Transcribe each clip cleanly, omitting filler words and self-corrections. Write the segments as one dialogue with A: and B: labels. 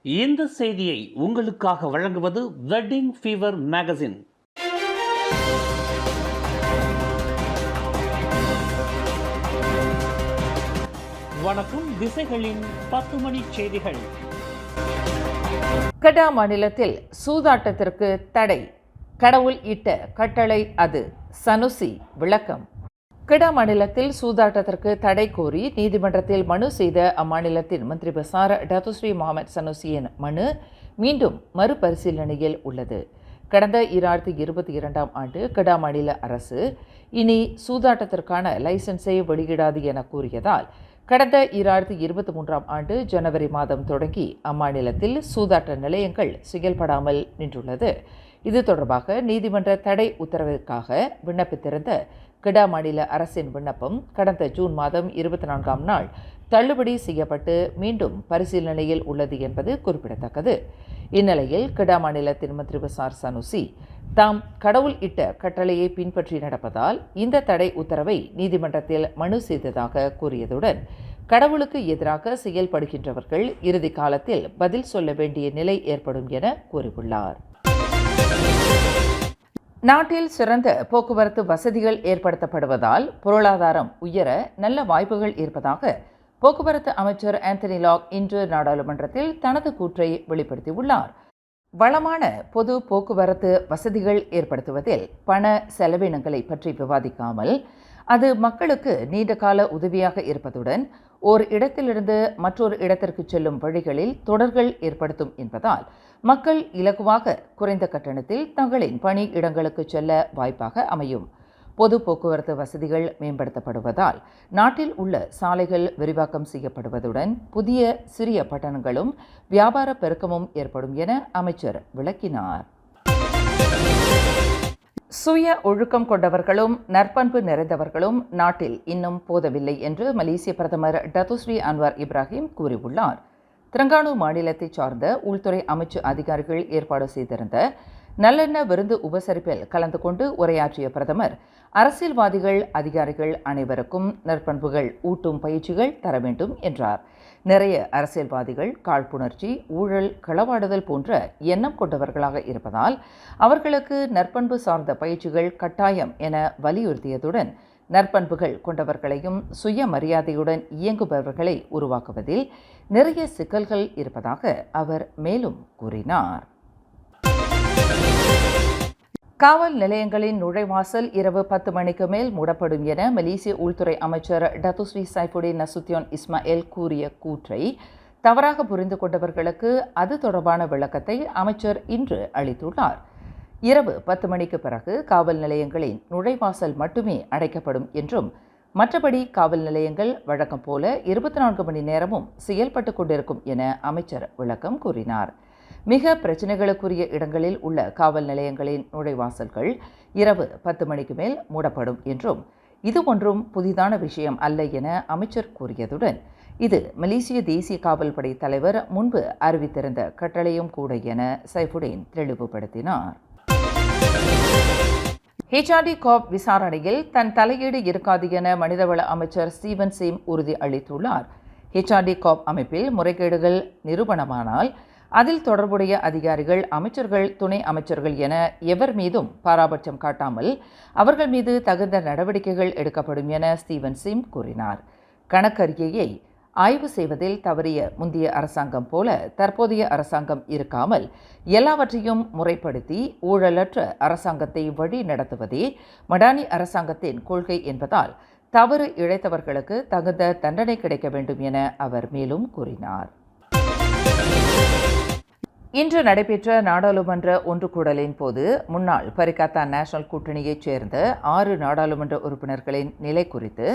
A: இந்த செய்தியை உங்களுக்காக வழங்குவது வெட்டிங் ஃபீவர் மேகசின். வணக்கம். திசைகளின் 10 மணி செய்திகள்.
B: கடா மாநிலத்தில் சூதாட்டத்திற்கு தடை, கடவுள் இட்ட கட்டளை அது. சனுசி விளக்கம். கடா மாநிலத்தில் சூதாட்டத்திற்கு தடை கோரி நீதிமன்றத்தில் மனு செய்த அம்மாநிலத்தின் மந்திரி பசார் டத்துஸ்ரீ முகமது சனுசியின் மனு மீண்டும் மறுபரிசீலனையில் உள்ளது. கடந்த 2022 ஆண்டு கடா மாநில அரசு இனி சூதாட்டத்திற்கான லைசன்ஸை வெளியிடாது என கூறியதால் கடந்த 2023 ஆண்டு ஜனவரி மாதம் தொடங்கி அம்மாநிலத்தில் சூதாட்ட நிலையங்கள் செயல்படாமல் நின்றுள்ளது. இது தொடர்பாக நீதிமன்ற தடை உத்தரவிற்காக விண்ணப்பித்திருந்த கடா மாநில அரசின் விண்ணப்பம் கடந்த ஜூன் மாதம் 24ஆம் நாள் தள்ளுபடி செய்யப்பட்டு மீண்டும் பரிசீலனையில் உள்ளது என்பது குறிப்பிடத்தக்கது. இந்நிலையில் கடா மாநிலத்தின் மந்திரி பசார் சனுசி தாம் கடவுள் இட்ட கட்டளையை பின்பற்றி நடப்பதால் இந்த தடை உத்தரவை நீதிமன்றத்தில் மனு செய்ததாக கூறியதுடன் கடவுளுக்கு எதிராக செயல்படுகின்றவர்கள் இறுதி காலத்தில் பதில் சொல்ல வேண்டிய நிலை ஏற்படும் என கூறியுள்ளார். நாட்டில் சிறந்த போக்குவரத்து வசதிகள் ஏற்படுத்தப்படுவதால் பொருளாதாரம் உயர நல்ல வாய்ப்புகள் இருப்பதாக போக்குவரத்து அமைச்சர் ஆந்தனி லாக் இன்று நாடாளுமன்றத்தில் தனது கூற்றை வெளிப்படுத்தியுள்ளார். வளமான பொது போக்குவரத்து வசதிகள் ஏற்படுத்துவதில் பண செலவினங்களை பற்றி விவாதிக்காமல் அது மக்களுக்கு நீண்டகால உதவியாக இருப்பதுடன் ஓர் இடத்திலிருந்து மற்றொரு இடத்திற்கு செல்லும் வழிகளில் தொடர்கள் ஏற்படுத்தும் என்பதால் மக்கள் இலகுவாக குறைந்த கட்டணத்தில் தங்களின் பணி இடங்களுக்கு செல்ல வாய்ப்பாக அமையும். பொது போக்குவரத்து வசதிகள் மேம்படுத்தப்படுவதால் நாட்டில் உள்ள சாலைகள் விரிவாக்கம் செய்யப்படுவதுடன் புதிய சிறிய பட்டணங்களும் வியாபார பெருக்கமும் ஏற்படும் என அமைச்சர் விளக்கினார். சுய ஒழுக்கம் கொண்டவர்களும் நற்பண்பு நிறைந்தவர்களும் நாட்டில் இன்னும் போதவில்லை என்று மலேசிய பிரதமர் டத்துஸ்ரீ அன்வார் இப்ராஹிம் கூறியுள்ளார். தெலங்கானா மாநிலத்தை சார்ந்த உள்துறை அமைச்சு அதிகாரிகள் ஏற்பாடு செய்திருந்த நல்லெண்ண விருந்து உபசரிப்பில் கலந்து கொண்டு உரையாற்றிய பிரதமர் அரசியல்வாதிகள் அதிகாரிகள் அனைவருக்கும் நற்பண்புகள் ஊட்டும் பயிற்சிகள் தர வேண்டும் என்றார். நிறைய அரசியல்வாதிகள் காழ்ப்புணர்ச்சி, ஊழல், களவாடுதல் போன்ற எண்ணம் கொண்டவர்களாக இருப்பதால் அவர்களுக்கு நற்பண்பு சார்ந்த பயிற்சிகள் கட்டாயம் என வலியுறுத்தியதுடன் நற்பண்புகள் கொண்டவர்களையும் சுயமரியாதையுடன் இயங்குபவர்களை உருவாக்குவதில் நிறைய சிக்கல்கள் இருப்பதாக அவர் மேலும் கூறினார். காவல் நிலையங்களின் நுழைவாசல் இரவு 10 மணிக்கு மேல் மூடப்படும் என மலேசிய உள்துறை அமைச்சர் டத்துஸ்ரீ சைஃபுடின் நசுத்தியோன் இஸ்மாயில் கூறிய கூற்றை தவறாக புரிந்து கொண்டவர்களுக்கு அது தொடர்பான விளக்கத்தை அமைச்சர் இன்று அளித்துள்ளார். இரவு 10 மணிக்கு பிறகு காவல் நிலையங்களின் நுழைவாசல் மட்டுமே அடைக்கப்படும் என்றும் மற்றபடி காவல் நிலையங்கள் வழக்கம் போல 24 மணி நேரமும் செயல்பட்டு கொண்டிருக்கும் என அமைச்சர் விளக்கம் கூறினார். மிக பிரச்சினைகளுக்குரிய இடங்களில் உள்ள காவல் நிலையங்களின் நுழைவாசல்கள் இரவு 10 மணிக்கு மேல் மூடப்படும் என்றும் இது ஒன்றும் புதிதான விஷயம் அல்ல என அமைச்சர் கூறியதுடன் இது மலேசிய தேசிய காவல் படை தலைவர் முன்பு அறிவித்திருந்த கட்டளையும் கூட என சைஃபுடின் தெளிவுபடுத்தினார். ஹெச்ஆர்டி காப் விசாரணையில் தன் தலையீடு இருக்காது என மனிதவள அமைச்சர் ஸ்டீவன் சீம் உறுதி அளித்துள்ளார். ஹெச்ஆர்டி காப் அமைப்பில் முறைகேடுகள் நிரூபணமானால் அதில் தொடர்புடைய அதிகாரிகள், அமைச்சர்கள், துணை அமைச்சர்கள் என எவர் மீதும் பாராபட்சம் காட்டாமல் அவர்கள் மீது தகுந்த நடவடிக்கைகள் எடுக்கப்படும் என ஸ்டீவன் சீம் கூறினார். கணக்கறிக்கையை ஆய்வு செய்வதில் தவறிய முந்தைய அரசாங்கம் போல தற்போதைய அரசாங்கம் இருக்காமல் எல்லாவற்றையும் முறைப்படுத்தி ஊழலற்ற அரசாங்கத்தை வழி நடத்துவதே மடானி அரசாங்கத்தின் கொள்கை என்பதால் தவறு இழைத்தவர்களுக்கு தகுந்த தண்டனை கிடைக்க வேண்டும் என அவர் மேலும் கூறினார். இன்று நடைபெற்ற நாடாளுமன்ற ஒன்றுகூடலின் போது முன்னாள் பரிகாத்தா நேஷனல் கூட்டணியைச் சேர்ந்த 6 நாடாளுமன்ற உறுப்பினர்களின் நிலை குறித்து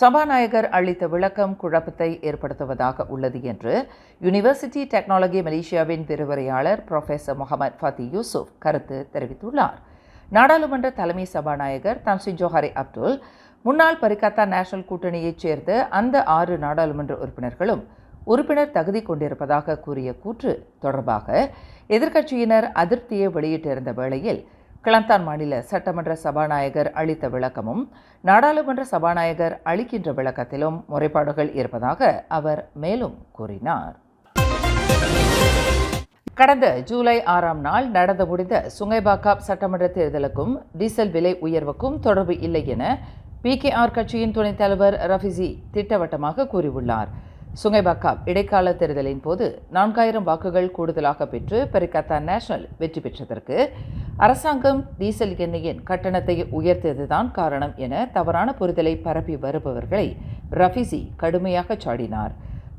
B: சபாநாயகர் அளித்த விளக்கம் குழப்பத்தை ஏற்படுத்துவதாக உள்ளது என்று யூனிவர்சிட்டி டெக்னாலஜி மலேசியாவின் விரிவுரையாளர் புரொஃபசர் முகமது ஃபத்தி யூசுப் கருத்து தெரிவித்துள்ளார். நாடாளுமன்ற தலைமை சபாநாயகர் தன்ஸ்ரீ ஜோஹாரி அப்துல் முன்னாள் பரிகாத்தா நேஷனல் கூட்டணியைச் சேர்ந்த அந்த 6 நாடாளுமன்ற உறுப்பினர்களும் உறுப்பினர் தகுதி கொண்டிருப்பதாக கூறிய கூற்று தொடர்பாக எதிர்க்கட்சியினர் அதிருப்தியை வெளியிட்டிருந்த வேளையில் கிளந்தான் மாநில சட்டமன்ற சபாநாயகர் அளித்த விளக்கமும் நாடாளுமன்ற சபாநாயகர் அளிக்கின்ற விளக்கத்திலும் முறைப்பாடுகள் இருப்பதாக அவர் மேலும் கூறினார். கடந்த ஜூலை 6ஆம் நாள் நடந்து முடிந்த சுங்கைபாக்காப் சட்டமன்ற தேர்தலுக்கும் டீசல் விலை உயர்வுக்கும் தொடர்பு இல்லை என PKR கட்சியின் துணைத் தலைவர் ரஃபிசி திட்டவட்டமாக கூறியுள்ளார். சுங்கைபாக்காப் இடைக்கால தேர்தலின் போது 4000 வாக்குகள் கூடுதலாக பெற்று பெரிகத்தா நேஷனல் வெற்றி பெற்றதற்கு அரசாங்கம் டீசல் எண்ணெயின் கட்டணத்தை உயர்த்தியதுதான் காரணம் என தவறான புரிதலை பரப்பி வருபவர்களை ரஃபிசி கடுமையாக சாடினார்.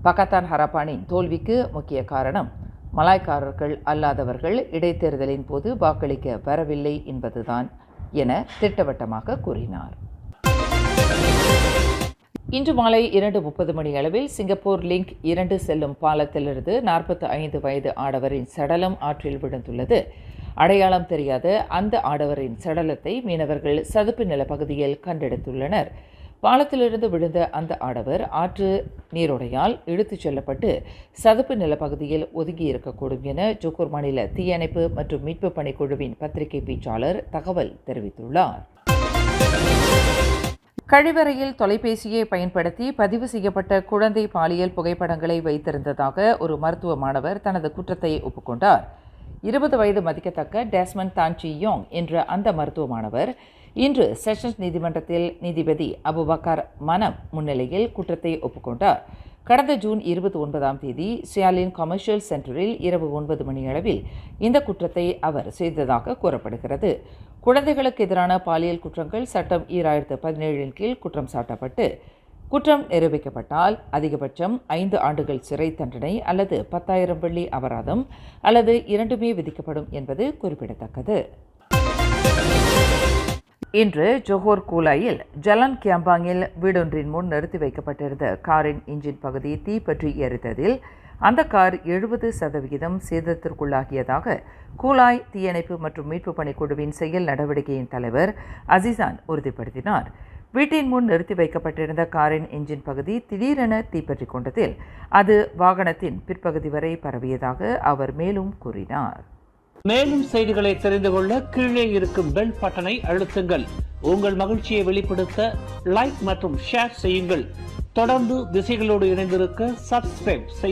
B: பகத்தான் ஹரப்பானின் தோல்விக்கு முக்கிய காரணம் மலாய்க்காரர்கள் அல்லாதவர்கள் இடைத்தேர்தலின் போது வாக்களிக்க வரவில்லை என்பதுதான் என திட்டவட்டமாக கூறினார். இன்று மாலை 2:30 மணி அளவில் சிங்கப்பூர் லிங்க் 2 செல்லும் பாலத்திலிருந்து 45 வயது ஆடவரின் சடலம் ஆற்றில் விழுந்துள்ளது. அடையாளம் தெரியாத அந்த ஆடவரின் சடலத்தை மீனவர்கள் சதுப்பு நிலப்பகுதியில் கண்டெடுத்துள்ளனர். பாலத்திலிருந்து விழுந்த அந்த ஆடவர் ஆற்று நீரோடையால் இழுத்துச் செல்லப்பட்டு சதுப்பு நிலப்பகுதியில் ஒதுங்கியிருக்கக்கூடும் என ஜோகூர் மாநில தீயணைப்பு மற்றும் மீட்பு பணிக்குழுவின் பத்திரிகை பேச்சாளர் தகவல் தெரிவித்துள்ளார். கழிவறையில் தொலைபேசியை பயன்படுத்தி பதிவு செய்யப்பட்ட குழந்தை பாலியல் புகைப்படங்களை வைத்திருந்ததாக ஒரு மருத்துவ மாணவர் தனது குற்றத்தை ஒப்புக்கொண்டார். 20 வயது மதிக்கத்தக்க டெஸ்மண்ட் தான்சி யோங் என்ற அந்த மருத்துவ மாணவர் இன்று செஷன்ஸ் நீதிமன்றத்தில் நீதிபதி அபுபக்கர் மனம் முன்னிலையில் குற்றத்தை ஒப்புக்கொண்டார். கடந்த ஜூன் 29ஆம் தேதி சியாலின் கமர்ஷியல் சென்டரில் இரவு 9 மணி அளவில் இந்த குற்றத்தை அவர் செய்ததாக கூறப்படுகிறது. குழந்தைகளுக்கு எதிரான பாலியல் குற்றங்கள் சட்டம் 2017 கீழ் குற்றம் சாட்டப்பட்டு குற்றம் நிரூபிக்கப்பட்டால் அதிகபட்சம் 5 ஆண்டுகள் சிறை தண்டனை அல்லது 10,000 வெள்ளி அபராதம் அல்லது இரண்டுமே விதிக்கப்படும் என்பது குறிப்பிடத்தக்கது. இன்று ஜோஹோர் கூலாயில் ஜலன் கியாம்பாங்கில் வீடொன்றின் முன் நிறுத்தி வைக்கப்பட்டிருந்த காரின் இன்ஜின் பகுதி தீப்பற்றி எரித்ததில் அந்த கார் 70% சேதத்திற்குள்ளாகியதாக கூலாய் தீயணைப்பு மற்றும் மீட்பு பணிக்குழுவின் செயல் நடவடிக்கையின் தலைவர் அசிசான் உறுதிப்படுத்தினார். வீட்டின் முன் நிறுத்தி வைக்கப்பட்டிருந்த காரின் இன்ஜின் பகுதி திடீரென தீப்பற்றி கொண்டதில் அது வாகனத்தின் பிற்பகுதி வரை பரவியதாக அவர் மேலும் கூறினார்.
A: மேலும் செய்திகளை தெரிந்து கொள்ள கீழே இருக்கும் பெல் பட்டனை அழுத்துங்கள். உங்கள் மகிழ்ச்சியை வெளிப்படுத்த லைக் மற்றும் ஷேர் செய்யுங்கள். தொடர்ந்து திசைகளோடு இணைந்திருக்க சப்ஸ்கிரைப் செய்யுங்கள்.